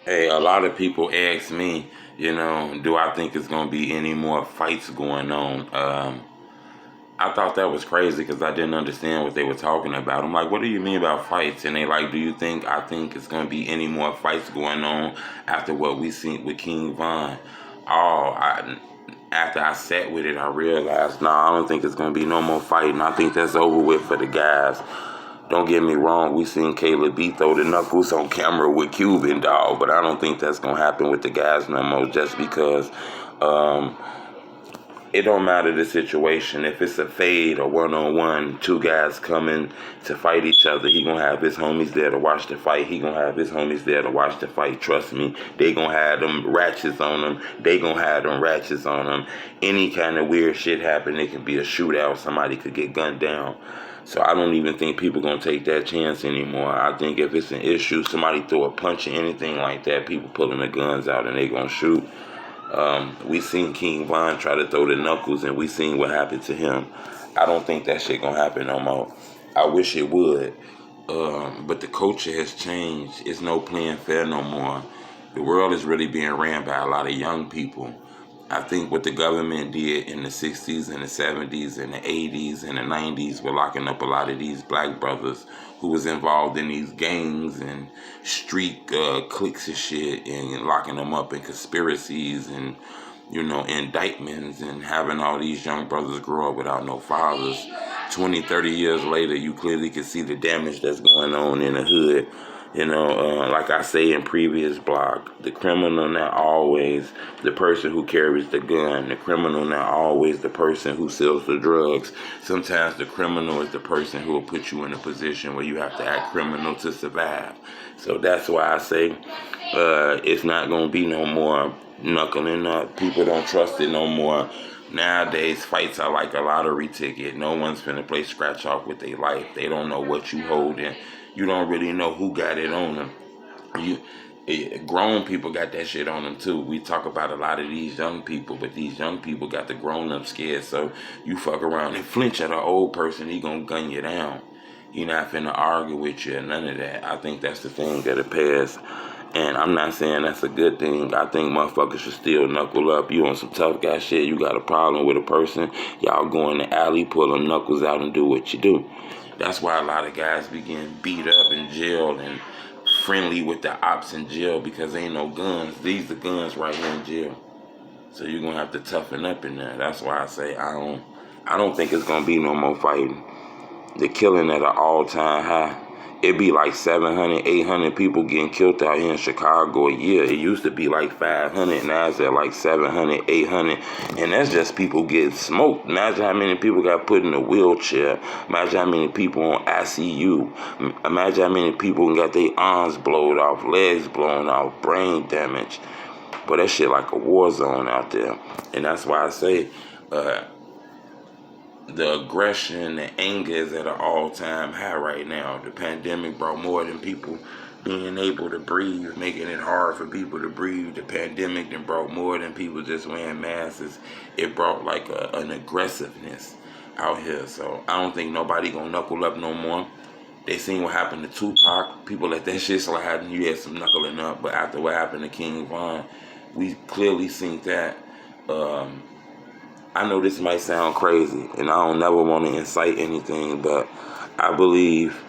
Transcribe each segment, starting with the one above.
Hey, a lot of people ask me, do I think it's going to be any more fights going on? I thought that was crazy because I didn't understand what they were talking about. I'm like, what do you mean about fights? And they like, do you think I think it's going to be any more fights going on after what we seen with King Von? After I sat with it, I realized, I don't think it's going to be no more fighting. I think that's over with for the guys. Don't get me wrong, we seen Caleb B throw the knuckles on camera with Cuban, dog, but I don't think that's going to happen with the guys no more just because um, it don't matter the situation. If it's a fade or one-on-one, two guys coming to fight each other, he gonna have his homies there to watch the fight. He gonna have his homies there to watch the fight. Trust me, they gonna have them ratchets on them. They gonna have them ratchets on them. Any kind of weird shit happen, it could be a shootout. Somebody could get gunned down. So I don't even think people gonna take that chance anymore. I think if it's an issue, somebody throw a punch or anything like that, people pulling the guns out and they gonna shoot. We seen King Von try to throw the knuckles, and we seen what happened to him. I don't think that shit gonna happen no more. I wish it would, but the culture has changed. It's no playing fair no more. The world is really being ran by a lot of young people. I think what the government did in the 60s and the 70s and the 80s and the 90s were locking up a lot of these black brothers who was involved in these gangs and street cliques and shit, and locking them up in conspiracies and, indictments, and having all these young brothers grow up without no fathers. 20, 30 years later, you clearly can see the damage that's going on in the hood. Like I say in previous blog, the criminal not always the person who carries the gun. The criminal not always the person who sells the drugs. Sometimes the criminal is the person who will put you in a position where you have to act criminal to survive. So that's why I say it's not going to be no more knuckling up. People don't trust it no more. Nowadays, fights are like a lottery ticket. No one's finna play scratch off with their life. They don't know what you holding. You don't really know who got it on them. Grown people got that shit on them too. We talk about a lot of these young people, but these young people got the grown up scared. So you fuck around and flinch at an old person, he gonna gun you down. He not finna argue with you or none of that. I think that's the thing that it passed. And I'm not saying that's a good thing. I think motherfuckers should still knuckle up. You on some tough guy shit, you got a problem with a person, y'all go in the alley, pull them knuckles out and do what you do. That's why a lot of guys be getting beat up in jail and friendly with the ops in jail because ain't no guns. These are guns right here in jail. So you're gonna have to toughen up in there. That's why I say I don't think it's gonna be no more fighting. The killing at an all-time high. It be like 700, 800 people getting killed out here in Chicago a year. It used to be like 500, now it's at like 700, 800. And that's just people getting smoked. Imagine how many people got put in a wheelchair. Imagine how many people on ICU. Imagine how many people got their arms blown off, legs blown off, brain damage. But that shit like a war zone out there. And that's why I say, the aggression, the anger is at an all-time high right now. The pandemic brought more than people being able to breathe, making it hard for people to breathe. The pandemic then brought more than people just wearing masks. It brought like an aggressiveness out here. So I don't think nobody gonna knuckle up no more. They seen what happened to Tupac. People let that shit slide and you had some knuckling up. But after what happened to King Von, we clearly seen that. I know this might sound crazy, and I don't never want to incite anything, but I believe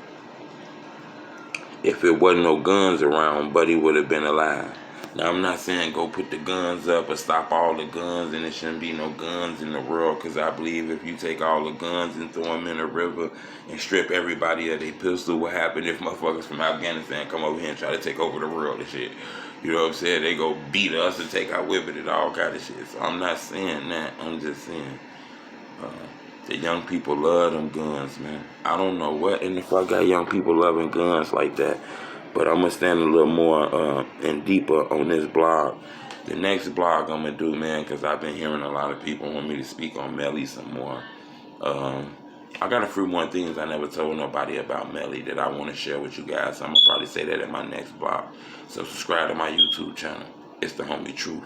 if it wasn't no guns around, Buddy would have been alive. Now, I'm not saying go put the guns up or stop all the guns, and there shouldn't be no guns in the world, because I believe if you take all the guns and throw them in the river and strip everybody of their pistol, what happen if motherfuckers from Afghanistan come over here and try to take over the world and shit? You know what I'm saying? They go beat us and take our whipping and all kind of shit. So I'm not saying that. I'm just saying the young people love them guns, man. I don't know what in the fuck got young people loving guns like that. But I'm going to stand a little more and deeper on this blog. The next blog I'm going to do, man, because I've been hearing a lot of people want me to speak on Melly some more. I got a few more things I never told nobody about Melly that I want to share with you guys. So I'm going to probably say that in my next blog. So subscribe to my YouTube channel. It's the homie Truth.